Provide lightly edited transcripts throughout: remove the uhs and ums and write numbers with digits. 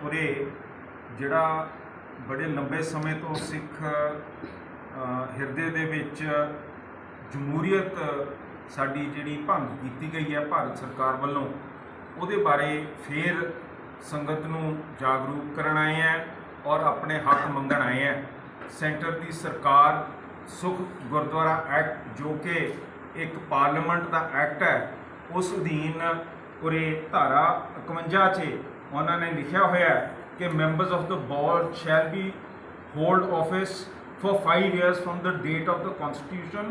उरे ਜਿਹੜਾ बड़े लंबे समय तो सिख ਹਿਰਦੇ ਦੇ ਵਿੱਚ ਜਮਹੂਰੀਅਤ ਸਾਡੀ ਜਿਹੜੀ ਭੰਗ ਕੀਤੀ ਗਈ ਹੈ ਭਾਰਤ ਸਰਕਾਰ ਵੱਲੋਂ, ਉਹਦੇ ਬਾਰੇ ਫਿਰ ਸੰਗਤ ਨੂੰ ਜਾਗਰੂਕ ਕਰਨ ਆਏ ਹੈ ਔਰ ਆਪਣੇ ਹੱਕ ਮੰਗਣ ਆਏ ਹੈ। ਸੈਂਟਰ ਦੀ ਸਰਕਾਰ ਸੁਖ ਗੁਰਦੁਆਰਾ ਐਕਟ ਜੋ ਕਿ ਇੱਕ ਪਾਰਲੀਮੈਂਟ ਦਾ ਐਕਟ ਹੈ, ਉਸ ਅਧੀਨ ਉਰੇ ਧਾਰਾ 51 'ਚ ਉਹਨਾਂ ਨੇ ਲਿਖਿਆ ਹੋਇਆ ਹੈ कि members of the board shall be hold office for 5 years from the date of the constitution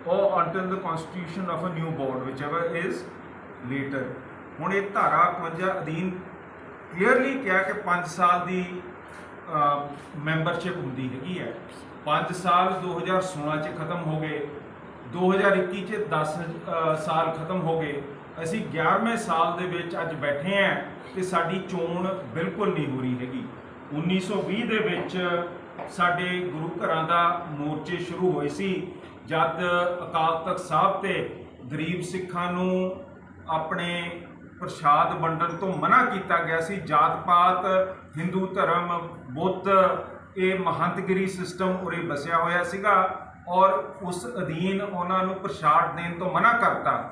or until the constitution of a new board whichever is later। ਹੁਣ ਇਹ ਧਾਰਾ 51 ਅਧੀਨ ਕਲੀਅਰਲੀ ਕਿਹਾ ਕਿ 5 ਸਾਲ ਦੀ ਮੈਂਬਰਸ਼ਿਪ ਹੁੰਦੀ ਹੈਗੀ ਹੈ। 5 ਸਾਲ 2016 'ਚ ਖਤਮ ਹੋ ਗਏ, 2021 'ਚ 10 ਸਾਲ ਖਤਮ ਹੋ ਗਏ, ਅਸੀਂ 11ਵੇਂ ਸਾਲ ਦੇ ਵਿੱਚ ਅੱਜ ਬੈਠੇ ਹਾਂ ਤੇ ਸਾਡੀ ਚੋਣ ਬਿਲਕੁਲ ਨਹੀਂ ਹੋ ਰਹੀ ਹੈਗੀ। 1920 ਦੇ ਵਿੱਚ ਸਾਡੇ ਗੁਰੂ ਘਰਾਂ ਦਾ ਮੋਰਚੇ ਸ਼ੁਰੂ ਹੋਏ ਸੀ, ਜਦ ਅਕਾਲ ਤਖਤ ਸਾਹਿਬ ਤੇ ਗਰੀਬ ਸਿੱਖਾਂ ਨੂੰ ਆਪਣੇ ਪ੍ਰਸ਼ਾਦ ਵੰਡਣ ਤੋਂ ਮਨਾ ਕੀਤਾ ਗਿਆ ਸੀ। ਜਾਤ ਪਾਤ, ਹਿੰਦੂ ਧਰਮ, ਬੁੱਧ, ਇਹ ਮਹੰਤਗਿਰੀ ਸਿਸਟਮ ਉਰੇ ਵਸਿਆ ਹੋਇਆ ਸੀਗਾ ਔਰ ਉਸ ਅਧੀਨ ਉਹਨਾਂ ਨੂੰ ਪ੍ਰਸ਼ਾਦ ਦੇਣ ਤੋਂ ਮਨਾ ਕਰਤਾ।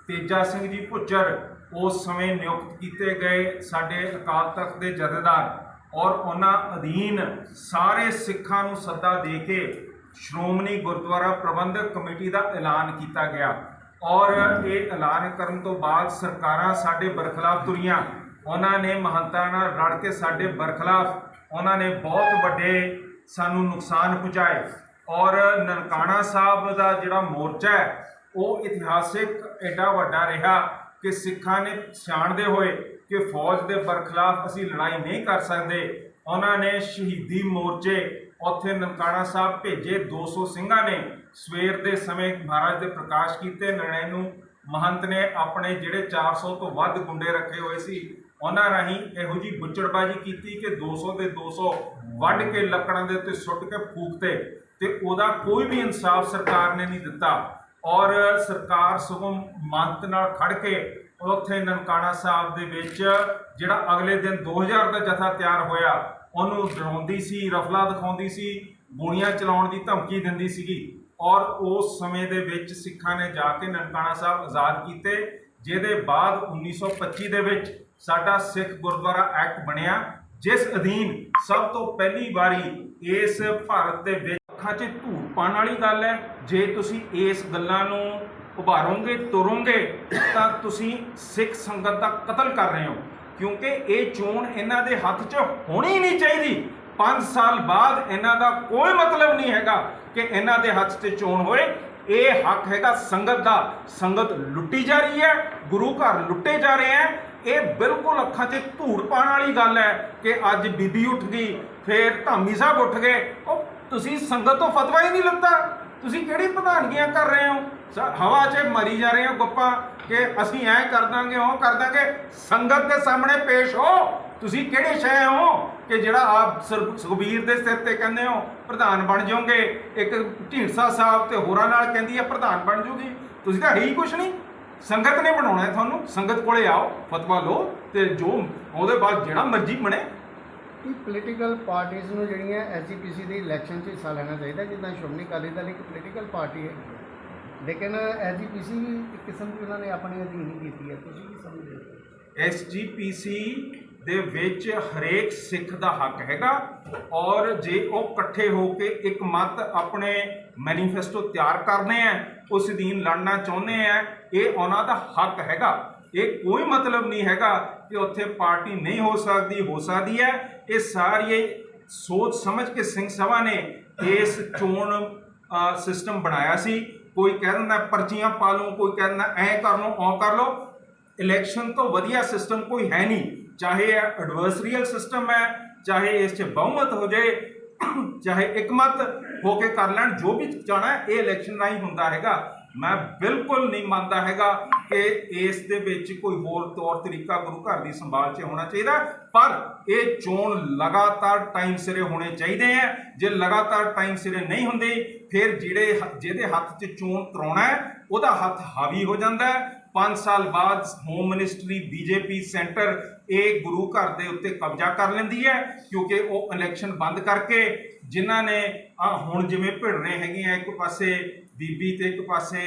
ਤੇਜਾ ਸਿੰਘ ਜੀ ਭੁੱਚਰ ਉਸ ਸਮੇਂ ਨਿਯੁਕਤ ਕੀਤੇ ਗਏ ਸਾਡੇ ਅਕਾਲ ਤਖਤ ਦੇ ਜਥੇਦਾਰ ਔਰ ਉਹਨਾਂ ਅਧੀਨ ਸਾਰੇ ਸਿੱਖਾਂ ਨੂੰ ਸੱਦਾ ਦੇ ਕੇ ਸ਼੍ਰੋਮਣੀ ਗੁਰਦੁਆਰਾ ਪ੍ਰਬੰਧਕ ਕਮੇਟੀ ਦਾ ਐਲਾਨ ਕੀਤਾ ਗਿਆ ਔਰ ਇਹ ਐਲਾਨ ਕਰਨ ਤੋਂ ਬਾਅਦ ਸਰਕਾਰਾਂ ਸਾਡੇ ਬਰਖਲਾਫ ਤੁਰੀਆਂ। ਉਹਨਾਂ ਨੇ ਮਹੰਤਾਂ ਨਾਲ ਰਲ ਕੇ ਸਾਡੇ ਬਰਖਲਾਫ ਉਹਨਾਂ ਨੇ ਬਹੁਤ ਵੱਡੇ ਸਾਨੂੰ ਨੁਕਸਾਨ ਪਹੁੰਚਾਏ ਔਰ ਨਨਕਾਣਾ ਸਾਹਿਬ ਦਾ ਜਿਹੜਾ ਮੋਰਚਾ ਹੈ ਉਹ ਇਤਿਹਾਸਿਕ ਐਡਾ ਵੱਡਾ ਰਿਹਾ ਕਿ ਸਿੱਖਾਂ ਨੇ ਪਛਾਣਦੇ ਹੋਏ ਕਿ ਫੌਜ ਦੇ ਬਰਖਲਾਫ ਅਸੀਂ ਲੜਾਈ ਨਹੀਂ ਕਰ ਸਕਦੇ, ਉਹਨਾਂ ਨੇ ਸ਼ਹੀਦੀ ਮੋਰਚੇ ਉੱਥੇ ਨਨਕਾਣਾ ਸਾਹਿਬ ਭੇਜੇ। 200 ਸਿੰਘਾਂ ਨੇ ਸਵੇਰ ਦੇ ਸਮੇਂ ਮਹਾਰਾਜ ਦੇ ਪ੍ਰਕਾਸ਼ ਕੀਤੇ। ਨਰੈਣੂ ਮਹੰਤ ਨੇ ਆਪਣੇ ਜਿਹੜੇ 400 ਤੋਂ ਵੱਧ ਗੁੰਡੇ ਰੱਖੇ ਹੋਏ ਸੀ ਉਹਨਾਂ ਰਾਹੀਂ ਇਹੋ ਜਿਹੀ ਬੁੱਚੜਬਾਜੀ ਕੀਤੀ ਕਿ 200 ਦੇ 200 ਵੱਢ ਕੇ ਲੱਕੜਾਂ ਦੇ ਉੱਤੇ ਸੁੱਟ ਕੇ ਫੂਕਤੇ ਤੇ ਉਹਦਾ ਕੋਈ ਵੀ ਇਨਸਾਫ ਸਰਕਾਰ ਨੇ ਨਹੀਂ ਦਿੱਤਾ ਔਰ ਸਰਕਾਰ ਸਗੋਂ ਮੰਤ ਨਾਲ ਖੜ ਕੇ ਉੱਥੇ ਨਨਕਾਣਾ ਸਾਹਿਬ ਦੇ ਵਿੱਚ ਜਿਹੜਾ ਅਗਲੇ ਦਿਨ 2000 ਦਾ ਜਥਾ ਤਿਆਰ ਹੋਇਆ ਉਹਨੂੰ ਡਰਾਉਂਦੀ ਸੀ, ਰਫਲਾ ਦਿਖਾਉਂਦੀ ਸੀ, ਗੋਲੀਆਂ ਚਲਾਉਣ ਦੀ ਧਮਕੀ ਦਿੰਦੀ ਸੀਗੀ ਔਰ ਉਸ ਸਮੇਂ ਦੇ ਵਿੱਚ ਸਿੱਖਾਂ ਨੇ ਜਾ ਕੇ ਨਨਕਾਣਾ ਸਾਹਿਬ ਆਜ਼ਾਦ ਕੀਤੇ, ਜਿਹਦੇ ਬਾਅਦ 1925 ਦੇ ਵਿੱਚ ਸਾਡਾ ਸਿੱਖ ਗੁਰਦੁਆਰਾ ਐਕਟ ਬਣਿਆ, ਜਿਸ ਅਧੀਨ ਸਭ ਤੋਂ ਪਹਿਲੀ ਵਾਰੀ ਇਸ ਭਾਰਤ ਦੇ ਵਿੱਚ ਅੱਖਾਂ 'ਚ ਧੂੜ ਪਾਉਣ ਵਾਲੀ ਗੱਲ ਹੈ। ਜੇ ਤੁਸੀਂ ਇਸ ਗੱਲਾਂ ਨੂੰ ਉਭਾਰੋਗੇ, ਤੁਰੋਗੇ ਤਾਂ ਤੁਸੀਂ ਸਿੱਖ ਸੰਗਤ ਦਾ ਕਤਲ ਕਰ ਰਹੇ ਹੋ, ਕਿਉਂਕਿ ਇਹ ਚੋਣ ਇਹਨਾਂ ਦੇ ਹੱਥ 'ਚ ਹੋਣੀ ਨਹੀਂ ਚਾਹੀਦੀ। 5 ਸਾਲ ਬਾਅਦ ਇਹਨਾਂ ਦਾ ਕੋਈ ਮਤਲਬ ਨਹੀਂ ਹੈਗਾ ਕਿ ਇਹਨਾਂ ਦੇ ਹੱਥ 'ਚ ਚੋਣ ਹੋਏ। ਇਹ ਹੱਕ ਹੈਗਾ ਸੰਗਤ ਦਾ। ਸੰਗਤ ਲੁੱਟੀ ਜਾ ਰਹੀ ਹੈ, ਗੁਰੂ ਘਰ ਲੁੱਟੇ ਜਾ ਰਹੇ ਹੈ। ਇਹ ਬਿਲਕੁਲ ਅੱਖਾਂ 'ਚ ਧੂੜ ਪਾਉਣ ਵਾਲੀ ਗੱਲ ਹੈ ਕਿ ਅੱਜ ਬੀਬੀ ਉੱਠ ਗਈ, ਫਿਰ ਧਾਮੀ ਸਾਹਿਬ ਉੱਠ ਗਏ। ਉਹ ਤੁਸੀਂ ਸੰਗਤ ਤੋਂ ਫਤਵਾ ਹੀ ਨਹੀਂ ਲੱਤਾ, ਤੁਸੀਂ ਕਿਹੜੀ ਪ੍ਰਧਾਨਗੀਆਂ ਕਰ ਰਹੇ ਹੋ? ਹਵਾ 'ਚ ਮਰੀ ਜਾ ਰਹੇ ਹੋ ਗੱਪਾਂ ਕਿ ਅਸੀਂ ਐਂ ਕਰ ਦਾਂਗੇ, ਉਹ ਕਰ ਦਾਂਗੇ। ਸੰਗਤ ਦੇ ਸਾਹਮਣੇ ਪੇਸ਼ ਹੋ, ਤੁਸੀਂ ਕਿਹੜੇ ਸ਼ੈ ਹੋ ਕਿ ਜਿਹੜਾ ਆਪ ਸੁਖਬੀਰ ਦੇ ਸਿਰ ਤੇ ਕਹਿੰਦੇ ਹੋ ਪ੍ਰਧਾਨ ਬਣ ਜਾਓਗੇ, ਇੱਕ ਢੀਂਡਸਾ ਸਾਹਿਬ ਤੇ ਹੋਰਾਂ ਨਾਲ ਕਹਿੰਦੀ ਹੈ ਪ੍ਰਧਾਨ ਬਣ ਜੂਗੀ। ਤੁਸੀਂ ਤਾਂ ਹੈ ਹੀ ਕੁਛ ਨਹੀਂ। ਸੰਗਤ ਨੇ ਬਣਾਉਣਾ ਹੈ ਤੁਹਾਨੂੰ, ਸੰਗਤ ਕੋਲੇ ਆਓ, ਫਤਵਾ ਲਓ ਤੇ ਜੋ ਉਹਦੇ ਬਾਅਦ ਜਿਹੜਾ ਮਰਜ਼ੀ ਬਣੇ। ਪੋਲੀਟੀਕਲ ਪਾਰਟੀਆਂ ਨੂੰ ਜਿਹੜੀਆਂ ਐਸਜੀਪੀਸੀ ਦੀ ਇਲੈਕਸ਼ਨ 'ਚ ਹਿੱਸਾ ਲੈਣਾ ਚਾਹੀਦਾ, ਜਿੱਦਾਂ ਸ਼੍ਰੋਮਣੀ ਅਕਾਲੀ ਦਲ ਇੱਕ ਪੋਲੀਟੀਕਲ ਪਾਰਟੀ ਹੈ, ਲੇਕਿਨ ਐਸਜੀਪੀਸੀ ਵੀ ਇੱਕ ਕਿਸਮ ਦੀ ਉਹਨਾਂ ਨੇ ਆਪਣੀ ਅਧੀਨ ਹੀ ਕੀਤੀ ਹੈ। ਤੁਸੀਂ ਕੀ ਸਮਝਦੇ ਹੋ? ਐਸਜੀਪੀਸੀ ਦੇ ਵਿੱਚ ਹਰੇਕ ਸਿੱਖ ਦਾ ਹੱਕ ਹੈਗਾ ਔਰ ਜੇ ਉਹ ਇਕੱਠੇ ਹੋ ਕੇ ਇੱਕ ਮਤ ਆਪਣੇ ਮੈਨੀਫੈਸਟੋ ਤਿਆਰ ਕਰਨੇ ਆ, ਉਸ ਅਧੀਨ ਲੜਨਾ ਚਾਹੁੰਦੇ ਆ, ਇਹ ਉਹਨਾਂ ਦਾ ਹੱਕ ਹੈਗਾ। ਇਹ ਕੋਈ ਮਤਲਬ ਨਹੀਂ ਹੈਗਾ ਕਿ ਉੱਥੇ ਪਾਰਟੀ ਨਹੀਂ ਹੋ ਸਕਦੀ ਹੈ। ਇਹ ਸਾਰੀ ਸੋਚ ਸਮਝ ਕੇ ਸਿੰਘ ਸਭਾ ਨੇ ਇਸ ਚੋਣ ਸਿਸਟਮ ਬਣਾਇਆ ਸੀ। ਕੋਈ ਕਹਿ ਦਿੰਦਾ ਪਰਚੀਆਂ ਪਾ ਲਓ, ਕੋਈ ਕਹਿ ਦਿੰਦਾ ਐਂ ਕਰ ਲਓ, ਉਹ ਕਰ ਲਓ। ਇਲੈਕਸ਼ਨ ਤੋਂ ਵਧੀਆ ਸਿਸਟਮ ਕੋਈ ਹੈ ਨਹੀਂ, ਚਾਹੇ ਇਹ ਐਡਵਰਸਰੀਅਲ ਸਿਸਟਮ ਹੈ, ਚਾਹੇ ਇਸ 'ਚ ਬਹੁਮਤ ਹੋ ਜਾਏ, ਚਾਹੇ ਇੱਕਮਤ ਹੋ ਕੇ ਕਰ ਲੈਣ, ਜੋ ਵੀ ਚਾਹਣਾ ਇਹ ਇਲੈਕਸ਼ਨ ਰਾਹੀਂ ਹੁੰਦਾ ਹੈਗਾ। ਮੈਂ ਬਿਲਕੁਲ ਨਹੀਂ ਮੰਨਦਾ ਹੈਗਾ ਕਿ ਇਸ ਦੇ ਵਿੱਚ ਕੋਈ ਹੋਰ ਤੌਰ ਤਰੀਕਾ ਗੁਰੂ ਘਰ ਦੀ ਸੰਭਾਲ 'ਚ ਹੋਣਾ ਚਾਹੀਦਾ, ਪਰ ਇਹ ਚੋਣ ਲਗਾਤਾਰ ਟਾਈਮ ਸਿਰੇ ਹੋਣੇ ਚਾਹੀਦੇ ਹੈ। ਜੇ ਲਗਾਤਾਰ ਟਾਈਮ ਸਿਰੇ ਨਹੀਂ ਹੁੰਦੇ ਫਿਰ ਜਿਹਦੇ ਹੱਥ 'ਚ ਚੋਣ ਕਰਾਉਣਾ ਹੈ ਉਹਦਾ ਹੱਥ ਹਾਵੀ ਹੋ ਜਾਂਦਾ ਹੈ 5 ਸਾਲ ਬਾਅਦ ਹੋਮ ਮਿਨਿਸਟਰੀ ਬੀਜੇਪੀ ਸੈਂਟਰ ਇਹ ਗੁਰੂ ਘਰ ਦੇ ਉੱਤੇ ਕਬਜ਼ਾ ਕਰ ਲੈਂਦੀ ਹੈ, ਕਿਉਂਕਿ ਉਹ ਇਲੈਕਸ਼ਨ ਬੰਦ ਕਰਕੇ ਜਿਨ੍ਹਾਂ ਨੇ ਹੁਣ ਜਿਵੇਂ ਭਿੜ ਰਹੇ ਹੈਗੇ ਆ, ਇੱਕ ਪਾਸੇ ਬੀਬੀ ਤੇ ਇੱਕ ਪਾਸੇ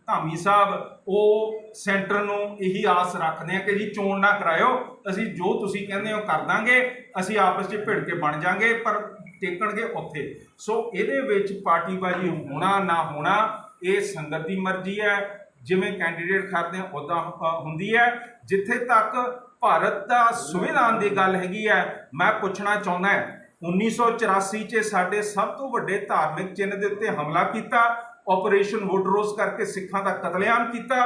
ਧਾਮੀ ਸਾਹਿਬ, ਉਹ ਸੈਂਟਰ ਨੂੰ ਇਹੀ ਆਸ ਰੱਖਦੇ ਆ ਕਿ ਜੀ ਚੋਣ ਨਾ ਕਰਾਇਓ, ਅਸੀਂ ਜੋ ਤੁਸੀਂ ਕਹਿੰਦੇ ਹੋ ਕਰ ਦਾਂਗੇ, ਅਸੀਂ ਆਪਸ 'ਚ ਭਿੜ ਕੇ ਬਣ ਜਾਾਂਗੇ, ਪਰ ਟੇਕਣਗੇ ਉੱਥੇ। ਸੋ ਇਹਦੇ ਵਿੱਚ ਪਾਰਟੀਬਾਜ਼ੀ ਹੋਣਾ ਨਾ ਹੋਣਾ ਇਹ ਸੰਗਤ ਦੀ ਮਰਜ਼ੀ ਹੈ, ਜਿਵੇਂ ਕੈਂਡੀਡੇਟ ਖੜਦੇ ਆ ਉੱਦਾਂ ਹੁੰਦੀ ਹੈ। ਜਿੱਥੇ ਤੱਕ ਭਾਰਤ ਦਾ ਸੰਵਿਧਾਨ ਦੀ ਗੱਲ ਹੈਗੀ ਹੈ, ਮੈਂ ਪੁੱਛਣਾ ਚਾਹੁੰਦਾ 1984 'ਚ ਸਾਡੇ ਸਭ ਤੋਂ ਵੱਡੇ ਧਾਰਮਿਕ ਚਿੰਨ੍ਹ ਦੇ ਉੱਤੇ ਹਮਲਾ ਕੀਤਾ, ਆਪਰੇਸ਼ਨ ਵੁਡਰੋਜ਼ ਕਰਕੇ ਸਿੱਖਾਂ ਦਾ ਕਤਲੇਆਮ ਕੀਤਾ।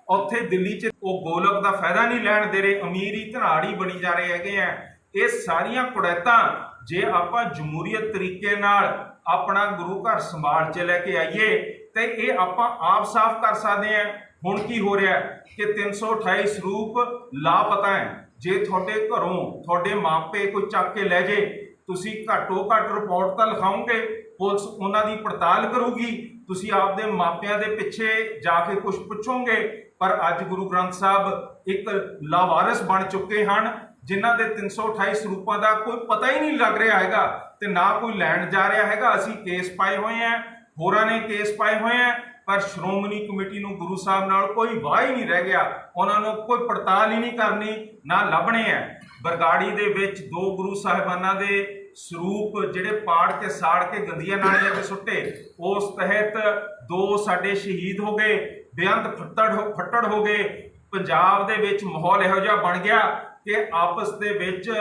ਉੱਥੇ ਦਿੱਲੀ 'ਚ ਉਹ ਗੋਲਕ ਦਾ ਫਾਇਦਾ ਨਹੀਂ ਲੈਣ ਦੇ ਰਹੇ, ਅਮੀਰ ਹੀ ਧਨਾੜੀ ਬਣੀ ਜਾ ਰਹੇ ਹੈਗੇ ਆ। ਇਹ ਸਾਰੀਆਂ ਕੁੜੈਤਾਂ ਜੇ ਆਪਾਂ ਜਮਹੂਰੀਅਤ ਤਰੀਕੇ ਨਾਲ ਆਪਣਾ ਗੁਰੂ ਘਰ ਸੰਭਾਲ 'ਚ ਲੈ ਕੇ ਆਈਏ ਤੇ ਇਹ ਆਪਾਂ ਆਪ ਸਾਫ਼ ਕਰ ਸਕਦੇ ਹਾਂ। ਹੁਣ ਕੀ ਹੋ ਰਿਹਾ ਕਿ 328 ਸਰੂਪ ਲਾਪਤਾ ਹੈ। ਜੇ ਤੁਹਾਡੇ ਘਰੋਂ ਤੁਹਾਡੇ ਮਾਪੇ ਕੋਈ ਚੱਕ ਕੇ ਲੈ ਜੇ, ਤੁਸੀਂ ਘੱਟੋ ਘੱਟ ਰਿਪੋਰਟ ਤਾਂ ਲਿਖਾਓਗੇ, ਪੁਲਿਸ ਉਹਨਾਂ ਦੀ ਪੜਤਾਲ ਕਰੂਗੀ, ਤੁਸੀਂ ਆਪਦੇ ਮਾਪਿਆਂ ਦੇ ਪਿੱਛੇ ਜਾ ਕੇ ਕੁਝ ਪੁੱਛੋਗੇ। ਪਰ ਅੱਜ ਗੁਰੂ ਗ੍ਰੰਥ ਸਾਹਿਬ ਇੱਕ ਲਾਵਾਰਿਸ ਬਣ ਚੁੱਕੇ ਹਨ, ਜਿਨ੍ਹਾਂ ਦੇ 328 ਸਰੂਪਾਂ ਦਾ ਕੋਈ ਪਤਾ ਹੀ ਨਹੀਂ ਲੱਗ ਰਿਹਾ ਹੈਗਾ ਤੇ ਨਾ ਕੋਈ ਲੈਣ ਜਾ ਰਿਹਾ ਹੈਗਾ। ਅਸੀਂ ਕੇਸ ਪਾਏ ਹੋਏ ਆ, ਹੋਰਾਂ ਨੇ ਕੇਸ ਪਾਏ ਹੋਏ ਆ, ਪਰ ਸ਼੍ਰੋਮਣੀ ਕਮੇਟੀ ਨੂੰ ਗੁਰੂ ਸਾਹਿਬ ਨਾਲ ਕੋਈ ਵਾਹ ਹੀ ਨਹੀਂ ਰਹਿ ਗਿਆ। ਉਹਨਾਂ ਨੂੰ ਕੋਈ ਪੜਤਾਲ ਹੀ ਨਹੀਂ ਕਰਨੀ, ਨਾ ਲੱਭਣੇ ਆ। ਬਰਗਾੜੀ ਦੇ ਵਿੱਚ 2 ਗੁਰੂ ਸਾਹਿਬਾਨਾਂ ਦੇ ਸਰੂਪ ਜਿਹੜੇ ਪਾੜ ਕੇ ਸਾੜ ਕੇ ਗੰਦੀਆਂ ਨਾਲੀਆਂ 'ਚ ਸੁੱਟੇ, ਉਸ ਤਹਿਤ 2 ਸਾਡੇ ਸ਼ਹੀਦ ਹੋ ਗਏ, ਬੇਅੰਤ ਫੱਟੜ ਹੋ ਗਏ। ਪੰਜਾਬ ਦੇ ਵਿੱਚ ਮਾਹੌਲ ਇਹੋ ਜਿਹਾ ਬਣ ਗਿਆ ਕਿ ਆਪਸ ਦੇ ਵਿੱਚ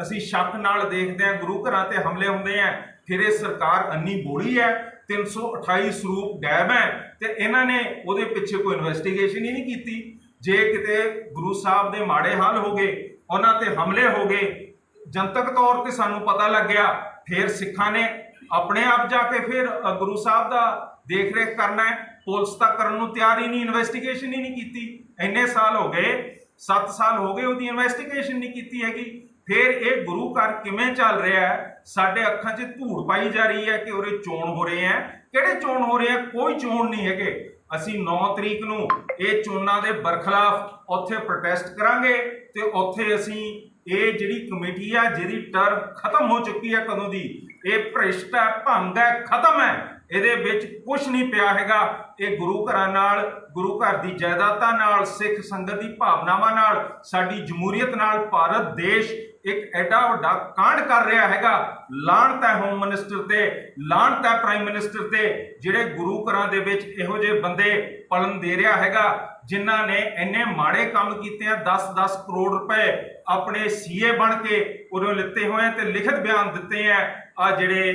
ਅਸੀਂ ਸ਼ੱਕ ਨਾਲ ਦੇਖਦੇ ਹਾਂ, ਗੁਰੂ ਘਰਾਂ ਤੇ ਹਮਲੇ ਹੁੰਦੇ ਆ। ਫਿਰ ਇਹ ਸਰਕਾਰ ਅੰਨੀ ਬੋਲੀ ਹੈ, 328 ਸਰੂਪ ਗਾਇਬ ਹੈ ਤੇ ਇਹਨਾਂ ਨੇ ਉਹਦੇ ਪਿੱਛੇ ਕੋਈ ਇਨਵੈਸਟੀਗੇਸ਼ਨ ਹੀ ਨਹੀਂ ਕੀਤੀ। ਜੇ ਕਿਤੇ ਗੁਰੂ ਸਾਹਿਬ ਦੇ ਮਾੜੇ ਹਾਲ ਹੋ ਗਏ, ਉਹਨਾਂ ਤੇ ਹਮਲੇ ਹੋ ਗਏ, ਜਨਤਕ ਤੌਰ ਤੇ ਸਾਨੂੰ ਪਤਾ ਲੱਗਿਆ, ਫਿਰ ਸਿੱਖਾਂ ਨੇ ਆਪਣੇ ਆਪ ਜਾ ਕੇ ਫਿਰ ਗੁਰੂ ਸਾਹਿਬ ਦਾ ਦੇਖ ਰੇਖ ਕਰਨਾ ਹੈ। ਪੁਲਿਸ ਤਾਂ ਕਰਨ ਨੂੰ ਤਿਆਰ ਹੀ ਨਹੀਂ, ਇਨਵੈਸਟੀਗੇਸ਼ਨ ਹੀ ਨਹੀਂ ਕੀਤੀ। ਇੰਨੇ ਸਾਲ ਹੋ ਗਏ, 7 ਸਾਲ ਹੋ ਗਏ, ਉਹਦੀ ਇਨਵੈਸਟੀਗੇਸ਼ਨ ਨਹੀਂ ਕੀਤੀ ਹੈਗੀ। ਫਿਰ ਇਹ ਗੁਰੂ ਘਰ ਕਿਵੇਂ ਚੱਲ ਰਿਹਾ ਹੈ? ਸਾਡੇ ਅੱਖਾਂ 'ਚ ਧੂੜ ਪਾਈ ਜਾ ਰਹੀ ਹੈ ਕਿ ਉਰੇ ਚੋਣ ਹੋ ਰਹੇ ਹੈ। ਕਿਹੜੇ ਚੋਣ ਹੋ ਰਹੇ ਆ? ਕੋਈ ਚੋਣ ਨਹੀਂ ਹੈਗੇ। ਅਸੀਂ 9 ਤਰੀਕ ਨੂੰ ਇਹ ਚੋਣਾਂ ਦੇ ਬਰਖਲਾਫ ਉੱਥੇ ਪ੍ਰੋਟੈਸਟ ਕਰਾਂਗੇ ਤੇ ਉੱਥੇ ਅਸੀਂ ਇਹ ਜਿਹੜੀ ਕਮੇਟੀ ਆ ਜਿਹਦੀ ਟਰਮ ਖਤਮ ਹੋ ਚੁੱਕੀ ਹੈ ਕਦੋਂ ਦੀ, ਇਹ ਭ੍ਰਿਸ਼ਟ ਹੈ, ਭੰਗ ਹੈ, ਖਤਮ ਹੈ, ਇਹਦੇ ਵਿੱਚ ਕੁਝ ਨਹੀਂ ਪਿਆ ਹੈਗਾ। ਇਹ ਗੁਰੂ ਘਰਾਂ ਨਾਲ, ਗੁਰੂ ਘਰ ਦੀ ਜਾਇਦਾਦਾਂ ਨਾਲ, ਸਿੱਖ ਸੰਗਤ ਦੀ ਭਾਵਨਾਵਾਂ ਨਾਲ, ਸਾਡੀ ਜਮਹੂਰੀਅਤ ਨਾਲ ਭਾਰਤ ਦੇਸ਼ ਇੱਕ ਐਡਾ ਵੱਡਾ ਕਾਂਡ ਕਰ ਰਿਹਾ ਹੈਗਾ। ਲਾਹਨਤ ਹੈ ਹੋਮ ਮਿਨਿਸਟਰ ਤੇ, ਲਾਹਨਤ ਹੈ ਪ੍ਰਾਈਮ ਮਿਨਿਸਟਰ ਤੇ, ਜਿਹੜੇ ਗੁਰੂ ਘਰਾਂ ਦੇ ਵਿੱਚ ਇਹੋ ਜਿਹੇ ਬੰਦੇ ਪਲਨ ਦੇ ਰਿਹਾ ਹੈਗਾ, ਜਿਨ੍ਹਾਂ ਨੇ ਇੰਨੇ ਮਾੜੇ ਕੰਮ ਕੀਤੇ ਆ। 10-10 ਕਰੋੜ ਰੁਪਏ ਆਪਣੇ ਸੀਏ ਬਣ ਕੇ ਉਰੇ ਲਿੱਤੇ ਹੋਏ ਤੇ ਲਿਖਤ ਬਿਆਨ ਦਿੱਤੇ ਆ ਆ ਜਿਹੜੇ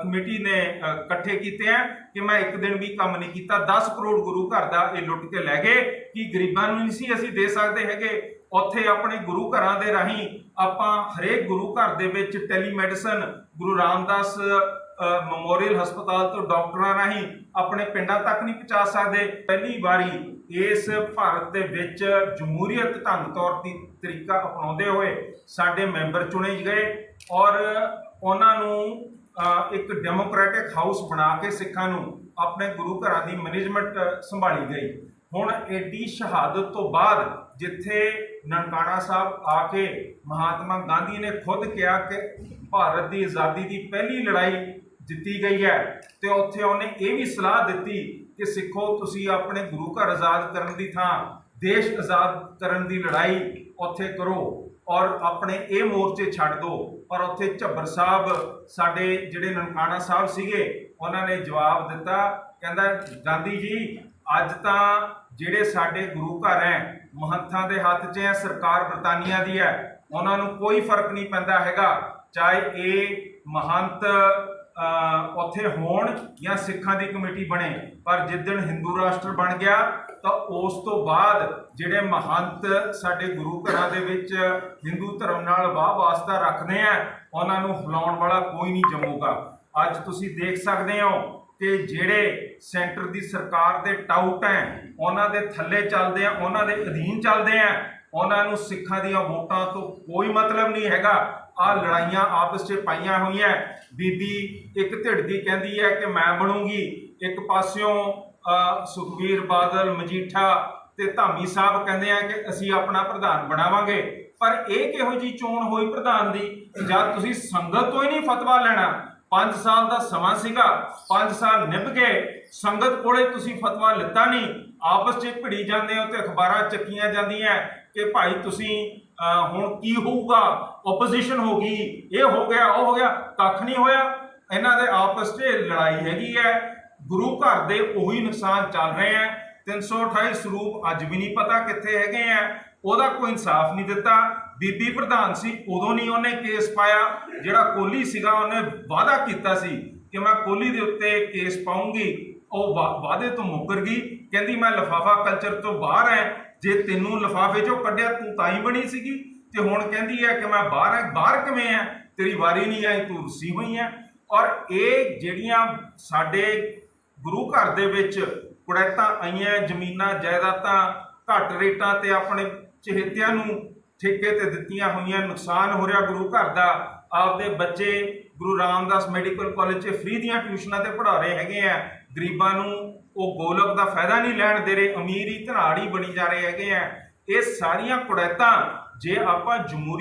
ਕਮੇਟੀ ਨੇ ਇਕੱਠੇ ਕੀਤੇ ਆ ਕਿ ਮੈਂ ਇੱਕ ਦਿਨ ਵੀ ਕੰਮ ਨਹੀਂ ਕੀਤਾ। 10 ਕਰੋੜ ਗੁਰੂ ਘਰ ਦਾ ਇਹ ਲੁੱਟ ਕੇ ਲੈ ਗਏ। ਕਿ ਗਰੀਬਾਂ ਨੂੰ ਨਹੀਂ ਸੀ ਅਸੀਂ ਦੇ ਸਕਦੇ ਹੈਗੇ? ਉੱਥੇ ਆਪਣੇ ਗੁਰੂ ਘਰਾਂ ਦੇ ਰਾਹੀਂ ਆਪਾਂ ਹਰੇਕ ਗੁਰੂ ਘਰ ਦੇ ਵਿੱਚ ਟੈਲੀਮੈਡੀਸਨ, ਗੁਰੂ ਰਾਮਦਾਸ ਮੈਮੋਰੀਅਲ ਹਸਪਤਾਲ ਤੋਂ ਡਾਕਟਰਾਂ ਰਾਹੀਂ ਆਪਣੇ ਪਿੰਡਾਂ ਤੱਕ ਨਹੀਂ ਪਹੁੰਚਾ ਸਕਦੇ। ਪਹਿਲੀ ਵਾਰੀ ਇਸ ਭਾਰਤ ਦੇ ਵਿੱਚ ਜਮਹੂਰੀਅਤ ਢੰਗ ਤੌਰ ਦੀ ਤਰੀਕਾ ਅਪਣਾਉਂਦੇ ਹੋਏ ਸਾਡੇ ਮੈਂਬਰ ਚੁਣੇ ਗਏ ਔਰ ਉਹਨਾਂ ਨੂੰ ਇੱਕ ਡੈਮੋਕ੍ਰੈਟਿਕ ਹਾਊਸ ਬਣਾ ਕੇ ਸਿੱਖਾਂ ਨੂੰ ਆਪਣੇ ਗੁਰੂ ਘਰਾਂ ਦੀ ਮੈਨੇਜਮੈਂਟ ਸੰਭਾਲੀ ਗਈ। ਹੁਣ ਐਡੀ ਸ਼ਹਾਦਤ ਤੋਂ ਬਾਅਦ ਜਿੱਥੇ ਨਨਕਾਣਾ ਸਾਹਿਬ ਆ ਕੇ ਮਹਾਤਮਾ ਗਾਂਧੀ ਨੇ ਖੁਦ ਕਿਹਾ ਕਿ ਭਾਰਤ ਦੀ ਆਜ਼ਾਦੀ ਦੀ ਪਹਿਲੀ ਲੜਾਈ ਜਿੱਤੀ ਗਈ ਹੈ ਤੇ ਉੱਥੇ ਉਹਨੇ ਇਹ ਵੀ ਸਲਾਹ ਦਿੱਤੀ ਕਿ ਸਿੱਖੋ ਤੁਸੀਂ ਆਪਣੇ ਗੁਰੂ ਘਰ ਆਜ਼ਾਦ ਕਰਨ ਦੀ ਥਾਂ ਦੇਸ਼ ਆਜ਼ਾਦ ਕਰਨ ਦੀ ਲੜਾਈ ਉੱਥੇ ਕਰੋ ਔਰ ਆਪਣੇ ਇਹ ਮੋਰਚੇ ਛੱਡ ਦਿਓ। ਪਰ ਉੱਥੇ ਝੱਬਰ ਸਾਹਿਬ ਸਾਡੇ ਜਿਹੜੇ ਨਨਕਾਣਾ ਸਾਹਿਬ ਸੀਗੇ ਉਹਨਾਂ ਨੇ ਜਵਾਬ ਦਿੱਤਾ, ਕਹਿੰਦਾ ਗਾਂਧੀ ਜੀ ਅੱਜ ਤਾਂ ਜਿਹੜੇ ਸਾਡੇ ਗੁਰੂ ਘਰ ਹੈ ਮਹੰਤਾਂ ਦੇ ਹੱਥ 'ਚ ਹੈ, ਸਰਕਾਰ ਬਰਤਾਨੀਆ ਦੀ ਹੈ, ਉਹਨਾਂ ਨੂੰ ਕੋਈ ਫਰਕ ਨਹੀਂ ਪੈਂਦਾ ਹੈਗਾ ਚਾਹੇ ਇਹ ਮਹੰਤ ਉੱਥੇ ਹੋਣ ਜਾਂ ਸਿੱਖਾਂ ਦੀ ਕਮੇਟੀ ਬਣੇ। ਪਰ ਜਿੱਦਣ ਹਿੰਦੂ ਰਾਸ਼ਟਰ ਬਣ ਗਿਆ ਤਾਂ ਉਸ ਤੋਂ ਬਾਅਦ ਜਿਹੜੇ ਮਹੰਤ ਸਾਡੇ ਗੁਰੂ ਘਰਾਂ ਦੇ ਵਿੱਚ ਹਿੰਦੂ ਧਰਮ ਨਾਲ ਵਾਹ ਵਾਸਤਾ ਰੱਖਦੇ ਆ ਉਹਨਾਂ ਨੂੰ ਹਿਲਾਉਣ ਵਾਲਾ ਕੋਈ ਨਹੀਂ ਜੰਮੂਗਾ। ਅੱਜ ਤੁਸੀਂ ਦੇਖ ਸਕਦੇ ਹੋ ਕਿ ਜਿਹੜੇ ਸੈਂਟਰ ਦੀ ਸਰਕਾਰ ਦੇ ਟਾਊਟ ਹੈ ਉਹਨਾਂ ਦੇ ਥੱਲੇ ਚੱਲਦੇ ਆ, ਉਹਨਾਂ ਦੇ ਅਧੀਨ ਚੱਲਦੇ ਆ, ਉਹਨਾਂ ਨੂੰ ਸਿੱਖਾਂ ਦੀਆਂ ਵੋਟਾਂ ਤੋਂ ਕੋਈ ਮਤਲਬ ਨਹੀਂ ਹੈਗਾ। ਆ ਲੜਾਈਆਂ ਆਪਸ 'ਚ ਪਾਈਆਂ ਹੋਈਆਂ। ਬੀਬੀ ਇੱਕ ਧਿੜ ਦੀ ਕਹਿੰਦੀ ਹੈ ਕਿ ਮੈਂ ਬਣੂੰਗੀ, ਇੱਕ ਪਾਸਿਓਂ ਸੁਖਬੀਰ ਬਾਦਲ, ਮਜੀਠਾ ਤੇ ਧਾਮੀ ਸਾਹਿਬ ਕਹਿੰਦੇ ਆ ਕਿ ਅਸੀਂ ਆਪਣਾ ਪ੍ਰਧਾਨ ਬਣਾਵਾਂਗੇ। ਪਰ ਇਹ ਕਿਹੋ ਜੀ ਚੋਣ ਹੋਈ ਪ੍ਰਧਾਨ ਦੀ, ਜਦ ਤੁਸੀਂ ਸੰਗਤ ਤੋਂ ਹੀ ਨਹੀਂ ਫਤਵਾ ਲੈਣਾ। 5 ਸਾਲ ਦਾ ਸਮਾਂ ਸੀਗਾ, 5 ਸਾਲ ਨਿਭ ਗਏ, ਸੰਗਤ ਕੋਲੇ ਤੁਸੀਂ ਫਤਵਾ ਲਿੱਤਾ ਨਹੀਂ, ਆਪਸ 'ਚ ਭਿੜੀ ਜਾਂਦੇ ਹੋ ਤੇ ਅਖਬਾਰਾਂ ਚੱਕੀਆਂ ਜਾਂਦੀਆਂ ਕਿ ਭਾਈ ਤੁਸੀਂ ਹੁਣ ਕੀ ਹੋਊਗਾ, ਓਪੋਜੀਸ਼ਨ ਹੋ ਗਈ, ਇਹ ਹੋ ਗਿਆ, ਉਹ ਹੋ ਗਿਆ। ਕੱਖ ਨਹੀਂ ਹੋਇਆ। ਇਹਨਾਂ ਦੇ ਆਪਸ 'ਚ ਲੜਾਈ ਹੈਗੀ ਹੈ। ਗੁਰੂ ਘਰ ਦੇ ਉਹੀ ਨੁਕਸਾਨ ਚੱਲ ਰਹੇ ਆ। 328 ਸਰੂਪ ਅੱਜ ਵੀ ਨਹੀਂ ਪਤਾ ਕਿੱਥੇ ਹੈਗੇ ਆ। ਉਹਦਾ ਕੋਈ ਇਨਸਾਫ ਨਹੀਂ ਦਿੱਤਾ। ਬੀਬੀ ਪ੍ਰਧਾਨ ਸੀ, ਉਦੋਂ ਨਹੀਂ ਉਹਨੇ ਕੇਸ ਪਾਇਆ। ਜਿਹੜਾ ਕੋਹਲੀ ਸੀਗਾ, ਉਹਨੇ ਵਾਅਦਾ ਕੀਤਾ ਸੀ ਕਿ ਮੈਂ ਕੋਹਲੀ ਦੇ ਉੱਤੇ ਕੇਸ ਪਾਉਂਗੀ, ਉਹ ਵਾਅਦੇ ਤੋਂ ਮੁੱਕਰ ਗਈ। ਕਹਿੰਦੀ ਮੈਂ ਲਿਫਾਫਾ ਕਲਚਰ ਤੋਂ ਬਾਹਰ ਹੈ, ਜੇ ਤੈਨੂੰ ਲਿਫਾਫੇ 'ਚੋਂ ਕੱਢਿਆ ਤੂੰ ਤਾਂ ਹੀ ਬਣੀ ਸੀਗੀ। ਤੇ ਹੁਣ ਕਹਿੰਦੀ ਹੈ ਕਿ ਮੈਂ ਬਾਹਰ ਹੈ। ਬਾਹਰ ਕਿਵੇਂ ਹੈ? ਤੇਰੀ ਵਾਰੀ ਨਹੀਂ ਆਈ, ਤੂੰ ਰੁੱਸੀ ਹੋਈ ਹੈ। ਔਰ ਇਹ ਜਿਹੜੀਆਂ ਸਾਡੇ ਗੁਰੂ ਘਰ ਦੇ ਵਿੱਚ ਕੁੜੈਤਾਂ ਆਈਆਂ, ਜ਼ਮੀਨਾਂ ਜਾਇਦਾਦਾਂ ਘੱਟ ਰੇਟਾਂ ਤੇ ਆਪਣੇ ਚਹੇਤਿਆਂ ਨੂੰ ਠੇਕੇ ਤੇ ਦਿੱਤੀਆਂ ਹੋਈਆਂ, ਨੁਕਸਾਨ ਹੋ ਰਿਹਾ ਗੁਰੂ ਘਰ ਦਾ। ਆਪਦੇ ਬੱਚੇ ਗੁਰੂ ਰਾਮਦਾਸ ਮੈਡੀਕਲ ਕਾਲਜ 'ਚ ਫ੍ਰੀ ਦੀਆਂ ਟਿਊਸ਼ਨਾਂ ਤੇ ਪੜ੍ਹਾ ਰਹੇ ਹੈਗੇ ਆ। ਗਰੀਬਾਂ ਨੂੰ ਉਹ ਗੋਲਕ ਦਾ ਫਾਇਦਾ ਨਹੀਂ ਲੈਣ ਦੇ ਰਹੇ, ਅਮੀਰ ਹੀ ਧਨਾੜ ਹੀ ਬਣੀ ਜਾ ਰਹੇ ਹੈਗੇ ਆ। ਇਹ ਸਾਰੀਆਂ ਕੁੜੈਤਾਂ ਜੇ ਆਪਾਂ ਜਮਹੂਰੀ